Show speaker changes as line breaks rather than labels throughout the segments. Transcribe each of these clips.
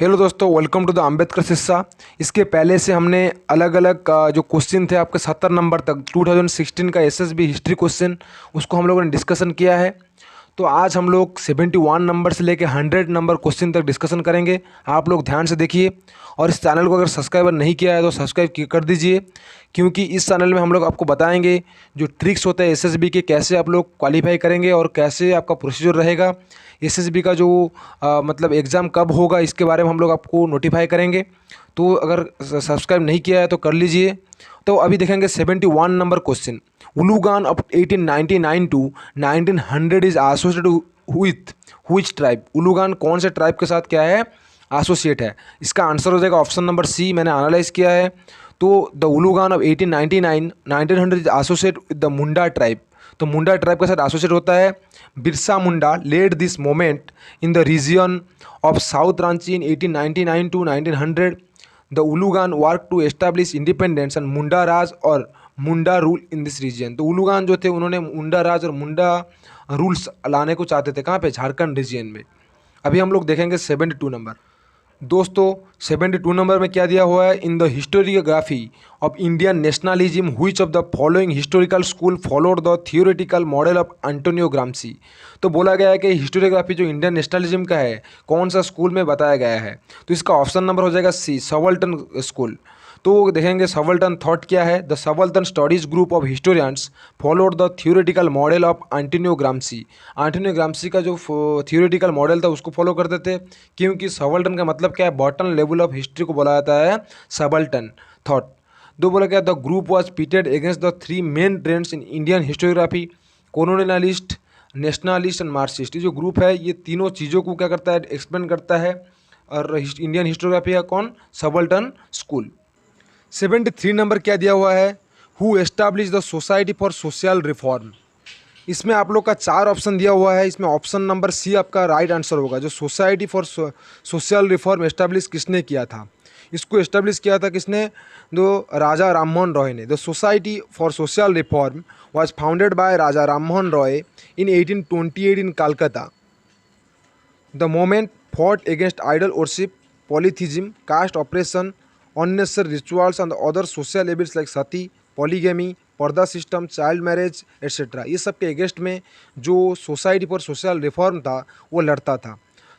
Hello दोस्तों, welcome to the Ambedkar शिक्षा। इसके पहले से हमने अलग अलग जो क्वेश्चन थे आपके 70 नंबर तक 2016 का एसएसबी हिस्ट्री क्वेश्चन, उसको हम लोगों ने डिस्कशन किया है। तो आज हम लोग 71 नंबर से लेकर 100 नंबर क्वेश्चन तक डिस्कशन करेंगे। आप लोग ध्यान से देखिए और इस चैनल को अगर सब्सक्राइबर नहीं किया है तो सब्सक्राइब कर दीजिए, क्योंकि इस चैनल में हम लोग आपको बताएंगे जो ट्रिक्स होते हैं एसएसबी के, कैसे आप लोग क्वालिफाई करेंगे और कैसे आपका प्रोसीजर रहेगा। एसएसबी का जो मतलब एग्ज़ाम कब होगा इसके बारे में हम लोग आपको नोटिफाई करेंगे। तो अगर सब्सक्राइब नहीं किया है तो कर लीजिए। तो अभी देखेंगे 71 number question. Ulgulan of 1899 to 1900 is associated with which tribe. Ulgulan कौन से ट्राइब के साथ क्या है, एसोसिएट है। इसका आंसर हो जाएगा ऑप्शन नंबर सी। मैंने एनालाइज किया है। तो the Ulgulan of 1899 1900 is associate with the Munda tribe. तो मुंडा ट्राइब के साथ एसोसिएट होता है। Birsa Munda led this moment in the region of south Ranchi in 1899 to 1900। The Ulgulan work to establish independence and Munda Raj और Munda rule in this region. तो उलूगान जो थे उन्होंने मुंडा राज और मुंडा रूल्स लाने को चाहते थे। कहाँ पे? झारखंड रीजन में। अभी हम लोग देखेंगे 72 नंबर। दोस्तों 72 नंबर में क्या दिया हुआ है? In the historiography of Indian nationalism which of the following historical school followed the theoretical model of Antonio Gramsci. तो बोला गया है कि हिस्टोरियोग्राफी जो इंडियन नेशनलिज्म का है कौन सा स्कूल में बताया गया है। तो इसका ऑप्शन नंबर हो जाएगा सी, सबाल्टर्न स्कूल। तो देखेंगे सबाल्टर्न थॉट क्या है। The subaltern studies group of historians followed the theoretical model of Antonio Gramsci. Antonio Gramsci का जो थियोरेटिकल मॉडल था उसको फॉलो करते थे, क्योंकि सबाल्टर्न का मतलब क्या है? बॉटम लेवल ऑफ हिस्ट्री को बोला जाता है सबाल्टर्न थॉट। दो बोला गया the group was pitted against the three main trends in Indian historiography, colonialist, nationalist and Marxist. ये जो ग्रुप है ये तीनों चीज़ों को क्या करता है? एक्सप्लेन करता है। और इंडियन हिस्टोरियोग्राफी का कौन? Subaltern school. 73 नंबर क्या दिया हुआ है? Who establish the society for social reform. इसमें आप लोग का 4 ऑप्शन दिया हुआ है। इसमें ऑप्शन नंबर सी आपका राइट आंसर होगा। जो society for social reform establish किसने किया था? इसको एस्टैब्लिश किया था किसने? जो राजा राममोहन रॉय ने। The society for social reform was founded by Raja Rammohan Roy in 1828 in Calcutta. The moment fought against idol worship, polytheism, caste oppression, unnecessary rituals and other social evils like sati, polygamy, पर्दा सिस्टम, चाइल्ड मैरिज एट्सेट्रा। ये सब के against में जो society for social reform था वो लड़ता था।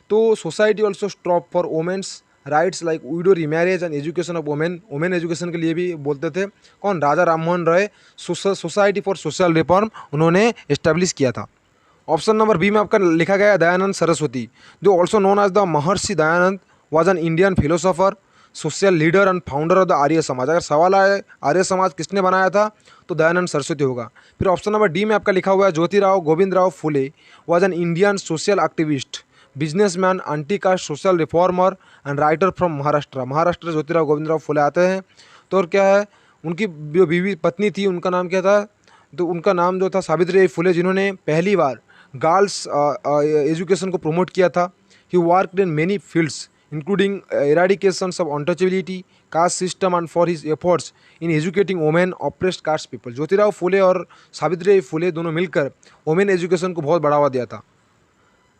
तो society also stop for women's rights like widow remarriage and education of women. Women education के लिए भी बोलते थे। कौन? Raja Rammohan Roy society for social reform उन्होंने एस्टेब्लिश किया था। ऑप्शन नंबर बी में आपका लिखा गया है दयानंद सरस्वती, जो also known as the Maharshi Dayanand, was an Indian philosopher, social leader and founder of the Arya Samaj. अगर सवाल आए आर्य समाज किसने बनाया था तो दयानंद सरस्वती होगा। फिर ऑप्शन नंबर डी में आपका लिखा हुआ है Jyotirao Govindrao Phule, was an Indian social activist, businessman, anti caste social reformer and writer from Maharashtra. Maharashtra Jyotirao Govindrao Phule आते हैं। तो और क्या है? उनकी जो बीवी पत्नी थी उनका नाम क्या था? तो उनका नाम जो था सावित्रीबाई फुले, जिन्होंने पहली बार गर्ल्स एजुकेशन को प्रमोट किया था। He worked in many fields including eradications of untouchability, caste system and for his efforts in educating women oppressed caste people. Jyotirao Phule और सावित्रीबाई फुले दोनों मिलकर वोमेन एजुकेशन को बहुत बढ़ावा दिया था।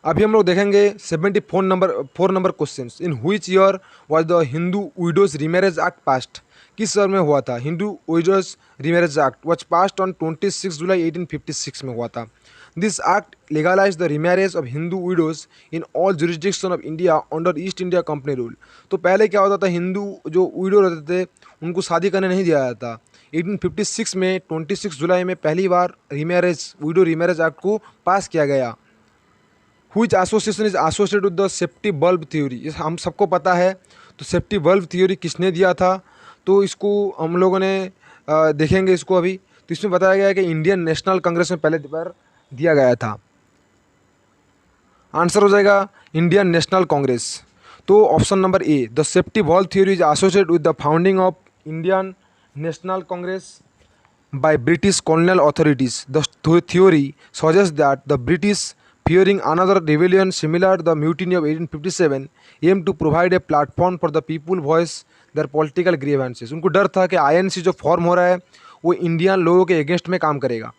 अभी हम लोग देखेंगे 74 number question. In which year was the Hindu widows remarriage act passed. किस ईयर में हुआ था? Hindu widows remarriage act was passed on 26 जुलाई 1856 में हुआ था। This act legalized the remarriage of Hindu widows in all jurisdiction of India under East India Company rule। तो पहले क्या होता था? हिंदू जो विडो रहते थे उनको शादी करने नहीं दिया जाता था। 1856 में 26 जुलाई में पहली बार विडो रीमैरेज एक्ट को पास किया गया। Which association is associated with the safety bulb theory. ये हम सबको पता है। तो सेफ्टी बल्ब थ्योरी किसने दिया था? तो इसको हम लोगों ने देखेंगे इसको अभी। तो इसमें बताया गया है कि इंडियन नेशनल कांग्रेस में पहले बार दिया गया था। आंसर हो जाएगा इंडियन नेशनल कांग्रेस। तो option number A, the safety bulb theory is associated with the founding of Indian National Congress by British colonial authorities. The theory suggests that the British, fearing another rebellion similar to the mutiny of 1857, aimed to provide a platform for the people voice their political grievances। उनको डर था कि INC जो form हो रहा है वो Indian लोगों के अगेंस्ट में काम करेगा।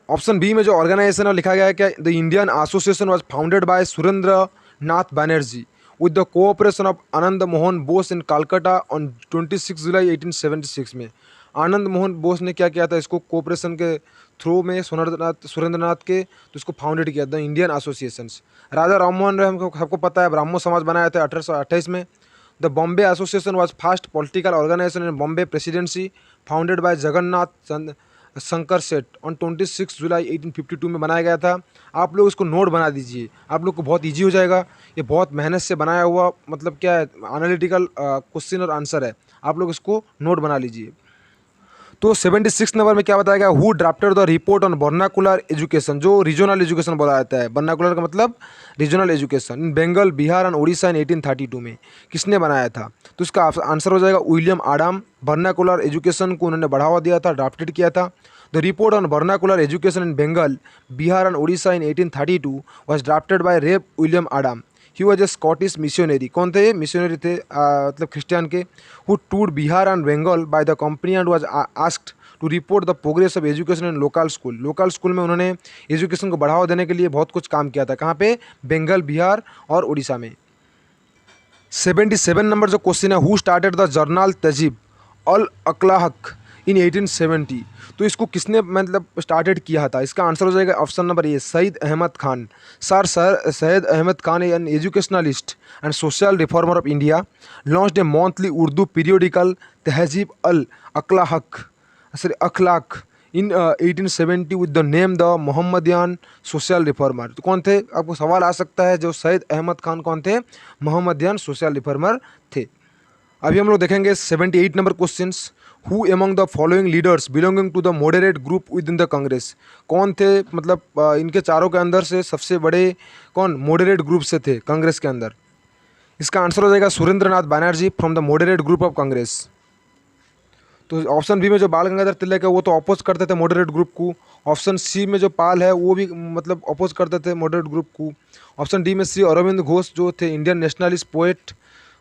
ऑप्शन बी में जो ऑर्गेनाइजेशन लिखा गया है कि the Indian association was founded by Surendra Nath Banerjee, with the cooperation of Anand Mohan Bose in Calcutta on 26 जुलाई 1876 में। आनंद मोहन बोस ने क्या किया था, इसको कोऑपरेशन के थ्रू में सुरेंद्रनाथ के तो इसको फाउंडेड किया था इंडियन एसोसिएशंस। राजा राममोहन राय हमको सबको पता है ब्राह्मो समाज बनाया था 1828 में। The Bombay association was first political organisation in Bombay presidency founded by Jagannath Shankar Seth on 26 जुलाई 1852 में बनाया गया था। आप लोग इसको नोट बना दीजिए, आप लोग को बहुत इजी हो जाएगा। ये बहुत मेहनत से बनाया हुआ मतलब क्या है, एनालिटिकल क्वेश्चन और आंसर है, आप लोग इसको नोट बना लीजिए। तो 76 नंबर में क्या बताया गया, who drafted the report on vernacular education, जो रीजनल एजुकेशन बोला जाता है। वर्नाकुलर का मतलब regional education in Bengal, Bihar and Orissa in 1832 में किसने बनाया था, तो इसका आंसर हो जाएगा विलियम आडम। वर्नाकुलर एजुकेशन को उन्होंने बढ़ावा दिया था, ड्राफ्टेड किया था। The report on vernacular education in Bengal, Bihar and Orissa in 1832 was drafted by Rev William Adam. He was a Scottish missionary. कौन थे ये मिशनरी थे, मतलब क्रिश्चियन के। Who tour Bihar and Bengal by the company and was asked to report the progress of education in local school. Local school में उन्होंने education को बढ़ावा देने के लिए बहुत कुछ काम किया था। कहाँ पे, बंगाल, बिहार और उड़ीसा में। 77 नंबर जो क्वेश्चन है, हु स्टार्टेड द जर्नल तजीब अल अक्लाहक इन 1870, तो इसको किसने मतलब स्टार्टेड किया था, इसका आंसर हो जाएगा option number A, Syed Ahmad Khan. Sir Syed Ahmad Khan an educationalist and social reformer of India launched a monthly Urdu periodical Tahzib al Akhlaq in 1870 with the name the Mohammedan social reformer. तो कौन थे, आपको सवाल आ सकता है, जो सईद अहमद खान कौन थे, मोहम्मदियन सोशल रिफॉर्मर थे। अभी हम लोग देखेंगे 78 number questions, who among the following leaders belonging to the moderate group within the Congress. कौन थे, मतलब इनके चारों के अंदर से सबसे बड़े कौन मॉडरेट ग्रुप से थे कांग्रेस के अंदर। इसका आंसर हो जाएगा Surendranath Banerjee from the moderate group of Congress. तो ऑप्शन बी में जो बाल गंगाधर तिलक है वो तो अपोज करते थे मॉडरेट ग्रुप को। ऑप्शन सी में जो पाल है वो भी मतलब अपोज करते थे मॉडरेट ग्रुप को। ऑप्शन डी में श्री अरविंद घोष जो थे इंडियन नेशनलिस्ट पोएट,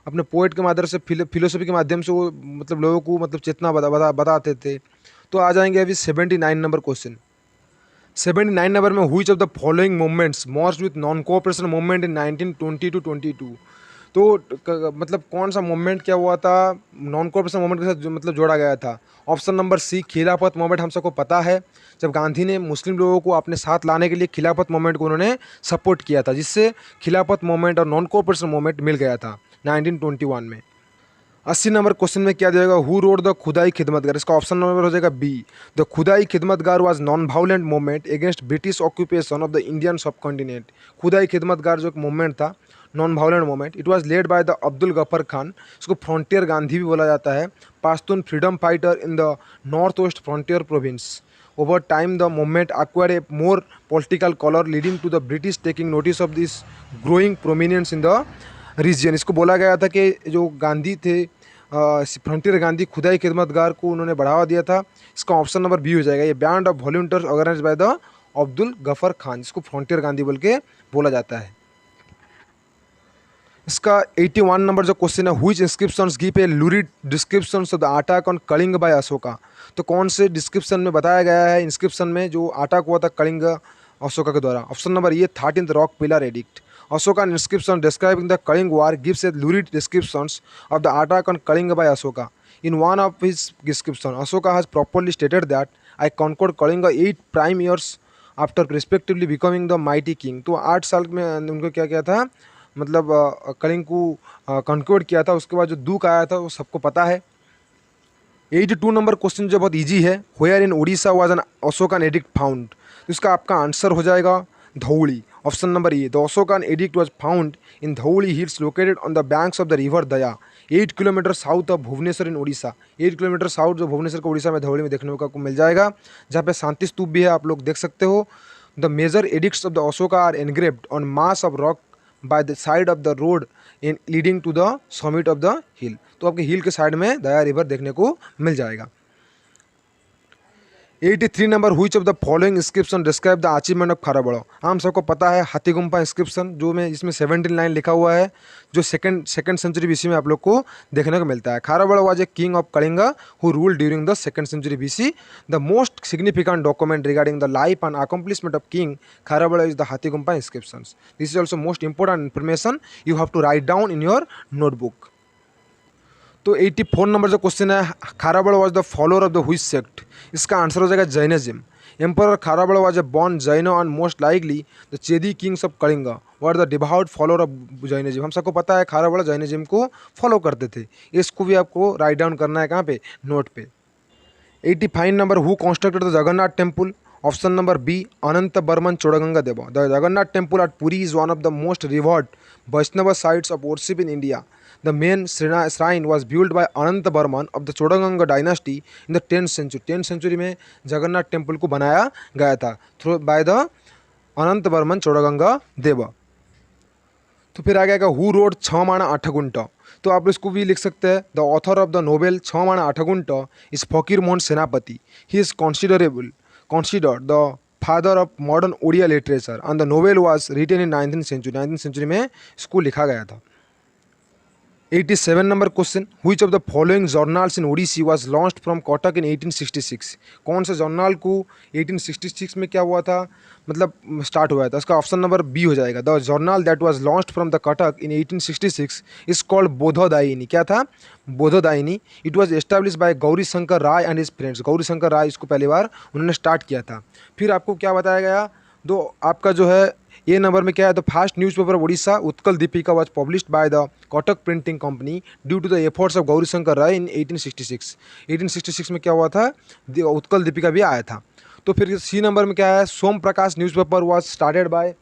अपने पोएट के माध्यम से फिलोसफी के माध्यम से वो मतलब लोगों को मतलब चेतना बताते थे। तो आ जाएंगे अभी 79 नंबर क्वेश्चन। 79 नंबर में, which of the following movements merged with non cooperation movement in 1920 to 22। तो मतलब कौन सा मूवमेंट क्या हुआ था, नॉन कोऑपरेशन मूवमेंट के साथ मतलब जोड़ा गया था। ऑप्शन नंबर सी, खिलाफत मूवमेंट। हम सबको पता है जब गांधी ने मुस्लिम लोगों को अपने साथ लाने के लिए खिलाफत मूवमेंट को उन्होंने सपोर्ट किया था, जिससे खिलाफत मूवमेंट और नॉन कोऑपरेशन मूवमेंट मिल गया था 1921 में। 80 नंबर क्वेश्चन में क्या दिया जाएगा, हु रोड द खुदाई खिदमतगार। इसका ऑप्शन नंबर हो जाएगा B, the Khudai Khidmatgar was non violent movement against British occupation of the Indian subcontinent. Khudai Khidmatgar जो एक मूवमेंट था, non violent movement, it was led by the Abdul Gruffudd Khan. इसको फ्रंटियर गांधी भी बोला जाता है। Pashtun freedom fighter in the north west frontier province. Over time the movement acquired a more political color leading to the British taking notice of this growing prominence in the region. इसको बोला गया था कि जो गांधी थे फ्रंटियर गांधी खुदाई खिदमतगार को उन्होंने बढ़ावा दिया था। इसका ऑप्शन नंबर बी हो जाएगा, ये band of volunteers organise by the Abdul Gruffudd Khan, जिसको फ्रंटियर गांधी बोल के बोला जाता है। इसका 81 नंबर जो क्वेश्चन है, which inscriptions give a lurid descriptions of the attack on Kalinga by Ashoka. तो कौन से डिस्क्रिप्शन में बताया गया है, इंस्क्रिप्शन में जो अटैक हुआ था कलिंग अशोका के द्वारा। ऑप्शन नंबर ये 13th rock pillar addict. Ashoka inscription describing the Kalinga War gives a lurid descriptions of the attack on Kalinga by Ashoka. In one of his descriptions, Ashoka has properly stated that I conquered Kalinga 8 prime years after respectively becoming the mighty king. तो 8 साल में उनको क्या किया था, मतलब कलिंग को conquer किया था। उसके बाद जो दुख आया था वो सबको पता है। 82 नंबर क्वेश्चन जो बहुत ईजी है, where in Orissa was an Ashokan edict found. तो इसका आपका आंसर हो जाएगा Dhauli. Option number A, the Ashokan edict was found in Dhauli hills located on the banks of the river Daya 8 kilometre south of Bhubaneswar in Orissa. 8 kilometre south जो भुवनेश्वर को उड़ीसा में धौली में देखने को मिल जाएगा, जहाँ पे शांति स्तूप भी है, आप लोग देख सकते हो। The major edicts of the Ashoka are engraved on mass of rock by the side of the road in leading to the summit of the hill. तो आपके हिल के साइड में दया रिवर देखने को मिल जाएगा। 83 number, which of the following inscription describe the achievement of Kharavela. हम सबको पता है हाथीगुम्पा इंस्क्रिप्शन, जो में इसमें 17 लाइन लिखा हुआ है, जो सेकंड सेंचुरी बीसी में आप लोग को देखने को मिलता है। Kharavela was a king of Kalinga who ruled during the second century BC. The most significant document regarding the life and accomplishment of king Kharavela is the Hathigumpha inscription. This is also most important information you have to write down in your notebook. तो 84 number जो question है, Kharavela was the follower of the which sect. इसका answer हो जाएगा Jainism. Emperor Kharavela was A born Jain and most likely the Chedi kings of Kalinga were the devout follower of Jainism. हम सबको पता है खाराबड़ जैनिज्म को फॉलो करते थे। इसको भी आपको राइट डाउन करना है, कहाँ पे, नोट पे। 85 number, who constructed the Jagannath temple. Option number B, Anantavarman Chodaganga Deva. The Jagannath temple at Puri is one of the most revered Vaishnava sites of worship in India. The main shrine was built by Ananta Burman of the Chodaganga dynasty in the 10th century। 10th century में Jagannath temple को बनाया गया था through by the अनंत बर्मन चोड़गंगा देवा। तो फिर आ गया who wrote 6 Mana 8 गुंट। तो आप इसको भी लिख सकते हैं, the author of the novel 6 Mana 8 Guntha is Fakir Mohan Senapati. He is considered the father of modern Odia literature and the novel was written in 19th century। 19th century में इसको लिखा गया था। 87 number question, which of the following journals in Odisha was launched from Cuttack in 1866। कौन से journal को 1866 में क्या हुआ था, मतलब स्टार्ट हुआ था। इसका ऑप्शन नंबर बी हो जाएगा। The journal that was launched from the Cuttack in 1866 is called Bodhadayini. क्या था, Bodhadayini. It was establish by Gauri Shankar Roy and his friends. Gauri Shankar Roy इसको पहली बार उन्होंने स्टार्ट किया था। फिर आपको क्या बताया गया, दो आपका जो है ए नंबर में क्या है, the first newspaper Orissa Utkal Dipika was published by the Cuttack printing company due to the efforts of Gauri Shankar Rai in 1866। 1866 में क्या हुआ था, उत्कल दीपिका भी आया था। तो फिर सी नंबर में क्या है, सोम प्रकाश newspaper was started by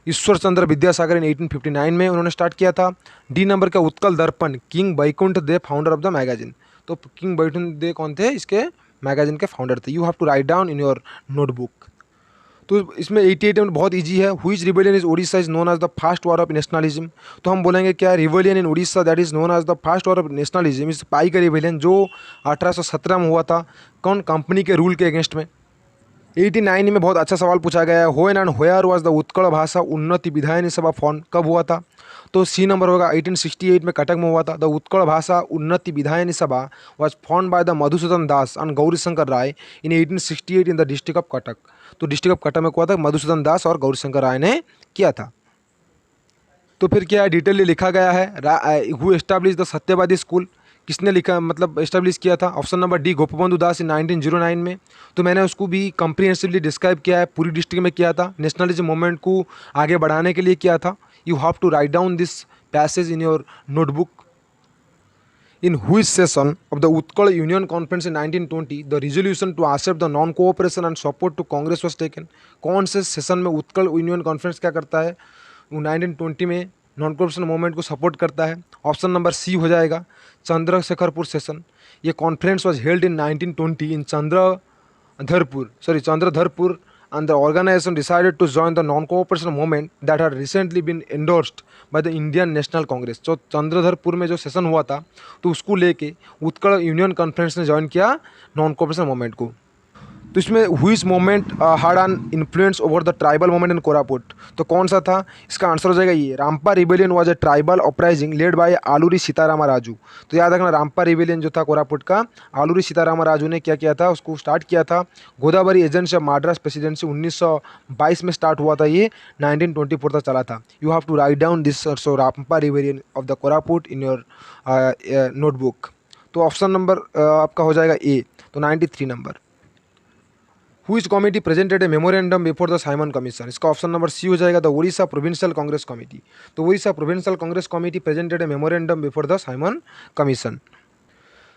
Ishwar Chandra Vidyasagar इन 1859 में उन्होंने स्टार्ट किया था। डी नंबर का Utkal Darpan, king Baikuntha De founder of the magazine. तो किंग बैकुंठ दे कौन थे, इसके मैगजीन के फाउंडर थे। You have to write down in your notebook. तो इसमें 88 में बहुत इजी है, which rebellion is Odisha is known as the first war of nationalism. तो हम बोलेंगे क्या, rebellion in Odisha that is known as the first war of nationalism is Paika rebellion, जो 1817 में हुआ था। कौन, कंपनी के रूल के अगेंस्ट में। 89 में बहुत अच्छा सवाल पूछा गया है, when and where was the Utkal Bhasha Unnati Vidhayini सभा फॉर्म, कब हुआ था। तो सी नंबर होगा 1868 में कटक में हुआ था। The Utkal Bhasha Unnati Vidhayini Sabha was form by the Madhusudan Das and Gauri Shankar Rai in 1868 in the district of Cuttack. तो डिस्ट्रिक्ट ऑफ कटक में हुआ था, मधुसूदन दास और गौरी शंकर राय ने किया था। तो फिर क्या है, डिटेल लिखा गया है, हु एस्टैब्लिश द सत्यवादी स्कूल, किसने लिखा, मतलब एस्टैब्लिश किया था। ऑप्शन नंबर डी, गोपबंधु दास इन 1909 में। तो मैंने उसको भी कम्प्रीहेंसिवली डिस्क्राइब किया है, पूरी डिस्ट्रिक्ट में किया था, नेशनलिज्म मूवमेंट को आगे बढ़ाने के लिए किया था। You have to write down this passage in your notebook. In which session of the Utkal Union Conference in 1920 the resolution to accept the non-cooperation and support to Congress was taken। कौन से session में Utkal union conference क्या करता है, वो 1920 में non cooperation movement को support करता है। ऑप्शन नंबर सी हो जाएगा, चंद्रशेखरपुर सेशन। ये conference was held in 1920 in Chandradharpur and the organization decided to join the non-cooperation movement that had recently been endorsed by the Indian National Congress। तो चंद्रधरपुर में जो session हुआ था, तो उसको लेके उत्कल यूनियन कॉन्फ्रेंस ने ज्वाइन किया नॉन कोऑपरेशन मूवमेंट को। तो इसमें which movement had an influence over the tribal movement in Koraput. तो कौन सा था, इसका आंसर हो जाएगा ये, Rampa rebellion was a tribal uprising led by Alluri Sitarama Raju. तो याद रखना, रामपा रिबेलियन जो था कोरापुट का, आलूरी सीतारामा राजू ने क्या किया था, उसको स्टार्ट किया था। Godavari agency of Madras presidency 1922 में स्टार्ट हुआ था, ये 1924 तक चला था। You have to write down this so Rampa rebellion of the Koraput in your notebook. तो ऑप्शन नंबर आपका हो जाएगा ए। तो 93 number, Which committee presented a memorandum before the Simon Commission। इसका ऑप्शन नंबर सी हो जाएगा, the Orissa provincial Congress committee. तो Orissa provincial Congress committee presented a memorandum before the Simon Commission.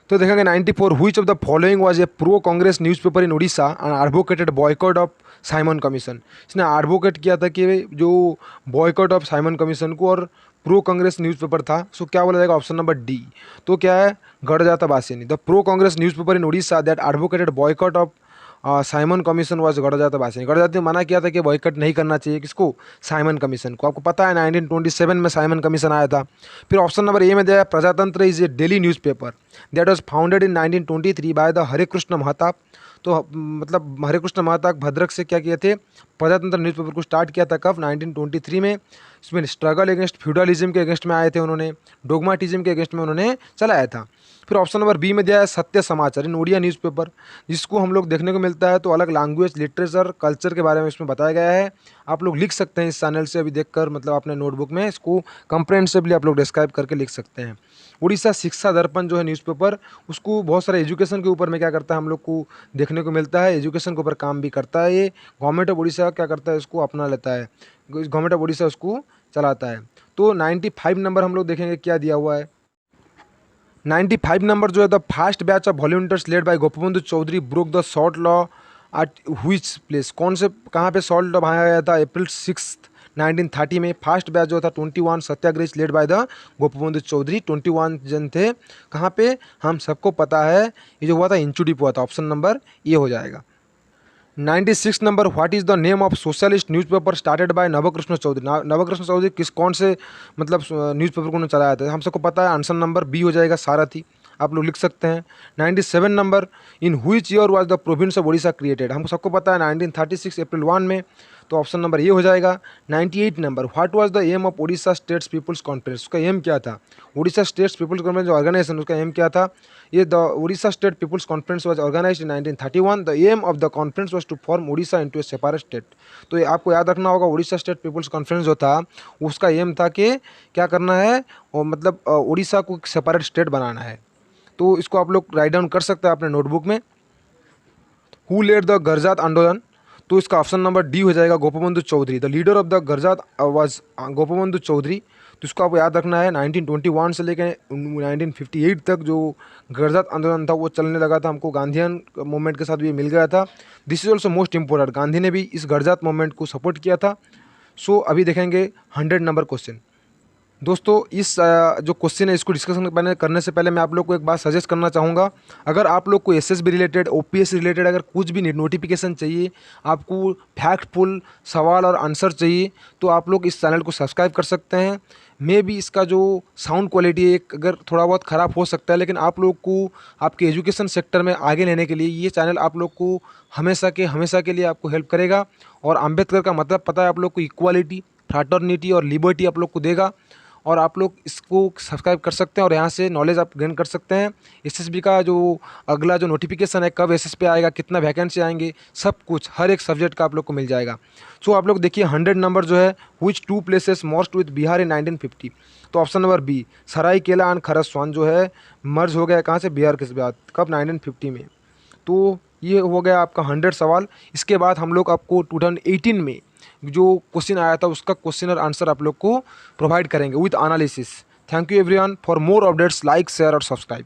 तो देखेंगे 94, which of the following was a pro Congress newspaper in Orissa and advocated boycott of Simon Commission. इसने advocate किया था कि जो बॉयकॉट ऑफ साइमन कमीशन को, और प्रो कांग्रेस न्यूज़पेपर था, सो क्या बोला जाएगा, ऑप्शन नंबर डी। तो क्या है, Gadjata Basini. The pro Congress newspaper in Orissa that advocated boycott of Simon Commission was Gadjata Basini. Gadjata ने मना किया था कि बॉयकॉट नहीं करना चाहिए किसको, साइमन कमीशन को। आपको पता है 1927 में साइमन कमीशन आया था। फिर ऑप्शन नंबर ए में दिया, Prajatantra is a daily newspaper that was founded in 1923 by the Hare Krushna Mahtab. तो मतलब हरे कृष्ण महताब भद्रक से क्या किए थे, प्रजातंत्र न्यूज़पेपर को स्टार्ट किया था कब, 1923 में। इसमें स्ट्रगल अगेंस्ट फ्यूडलिज्म के अगेंस्ट में आए थे उन्होंने, डोगमाटिज्म के अगेंस्ट में उन्होंने चलाया था। फिर ऑप्शन नंबर बी में दिया है सत्य समाचार इन उड़िया न्यूज़पेपर, जिसको हम लोग देखने को मिलता है तो अलग लैंग्वेज, लिटरेचर, कल्चर के बारे में इसमें बताया गया है। आप लोग लिख सकते हैं इस चैनल से अभी देखकर, मतलब अपने नोटबुक में इसको कंप्रेहेंसिवली आप लोग डिस्क्राइब करके लिख सकते हैं। उड़ीसा शिक्षा दर्पण जो है न्यूज़पेपर, उसको बहुत सारे एजुकेशन के ऊपर में क्या करता है हम लोग को देखने को मिलता है, एजुकेशन के ऊपर काम भी करता है ये। गवर्नमेंट ऑफ उड़ीसा क्या करता है, इसको अपना लेता है, गवर्नमेंट ऑफ उड़ीसा उसको चलाता है। तो 95 नंबर हम लोग देखेंगे क्या दिया हुआ है। 95 नंबर जो है, the first batch of volunteers led by Gopabandhu Choudhury broke the salt law at which place, कौन से कहाँ पे सॉल्ट लॉ भाया गया था, अप्रैल 6 1930 में। फर्स्ट बैच जो था 21 satyagraha led by the Gopabandhu Choudhury, 21 जन थे। कहाँ पे, हम सबको पता है ये जो हुआ था इंचू डिपो हुआ था, ऑप्शन नंबर ये हो जाएगा। 96 number, what is the name of socialist newspaper started by Nabakrushna Choudhury, Nabakrushna Choudhury किस कौन से मतलब न्यूज़पेपर को उन्होंने चलाया था, हम सबको पता है, आंसर नंबर बी हो जाएगा, सारथी, आप लोग लिख सकते हैं। 97 number, in which year was the province of Orissa created, हमको सबको पता है 1936 अप्रैल 1 में, तो ऑप्शन नंबर ये हो जाएगा। 98 number, what was the aim of Orissa states people's conference, उसका एम क्या था, उड़ीसा स्टेट्स पीपल्स कॉन्फ्रेंस जो ऑर्गेनाइजेशन, उसका एम क्या था, ये the Orissa state people's conference was organised in 1931, the aim of the conference was to form Orissa into a separate state. तो ये आपको याद रखना होगा, उड़ीसा स्टेट पीपल्स कॉन्फ्रेंस जो था उसका एम था कि क्या करना है, और मतलब उड़ीसा को सेपरेट स्टेट बनाना है। तो इसको आप लोग राइट डाउन कर सकते हैं अपने नोटबुक में। हु लेड द गरजात आंदोलन, तो इसका ऑप्शन नंबर डी हो जाएगा, Gopabandhu Choudhury, the leader of the Garjat was Gopabandhu Choudhury. तो इसको आपको याद रखना है, 1921 से लेकर 1958 तक जो गरजात आंदोलन था वो चलने लगा था, हमको गांधीयन मूवमेंट के साथ भी मिल गया था। This is also most important, Gandhi ने भी इस गरजात मूवमेंट को सपोर्ट किया था। सो अभी देखेंगे 100 नंबर क्वेश्चन। दोस्तों इस जो क्वेश्चन है इसको डिस्कशन करने से पहले मैं आप लोग को एक बात सजेस्ट करना चाहूँगा। अगर आप लोग को एसएसबी रिलेटेड, ओपीएस रिलेटेड अगर कुछ भी नोटिफिकेशन चाहिए, आपको फैक्टफुल सवाल और आंसर चाहिए, तो आप लोग इस चैनल को सब्सक्राइब कर सकते हैं। मे भी इसका जो साउंड क्वालिटी है अगर थोड़ा बहुत ख़राब हो सकता है, लेकिन आप लोग को आपके एजुकेशन सेक्टर में आगे लेने के लिए ये चैनल आप लोग को हमेशा के लिए आपको हेल्प करेगा। और अम्बेडकर का मतलब पता है आप लोग को, इक्वालिटी, फ्रैटर्निटी और लिबर्टी आप लोग को देगा। और आप लोग इसको सब्सक्राइब कर सकते हैं और यहाँ से नॉलेज आप गेन कर सकते हैं। एसएसबी का जो अगला जो नोटिफिकेशन है, कब एसएस पे आएगा, कितना वैकेंसी आएंगे, सब कुछ हर एक सब्जेक्ट का आप लोग को मिल जाएगा। सो आप लोग देखिए 100 नंबर जो है, which two places most with Bihar in 1950, तो option number B, Saraikela and Kharsawan जो है मर्ज हो गया कहाँ से, बिहार के साथ, कब, 1950 में। तो ये हो गया आपका 100 सवाल। इसके बाद हम लोग आपको 2018 में जो क्वेश्चन आया था उसका क्वेश्चन और आंसर आप लोग को प्रोवाइड करेंगे with analysis. Thank you everyone, for more updates like, share और सब्सक्राइब।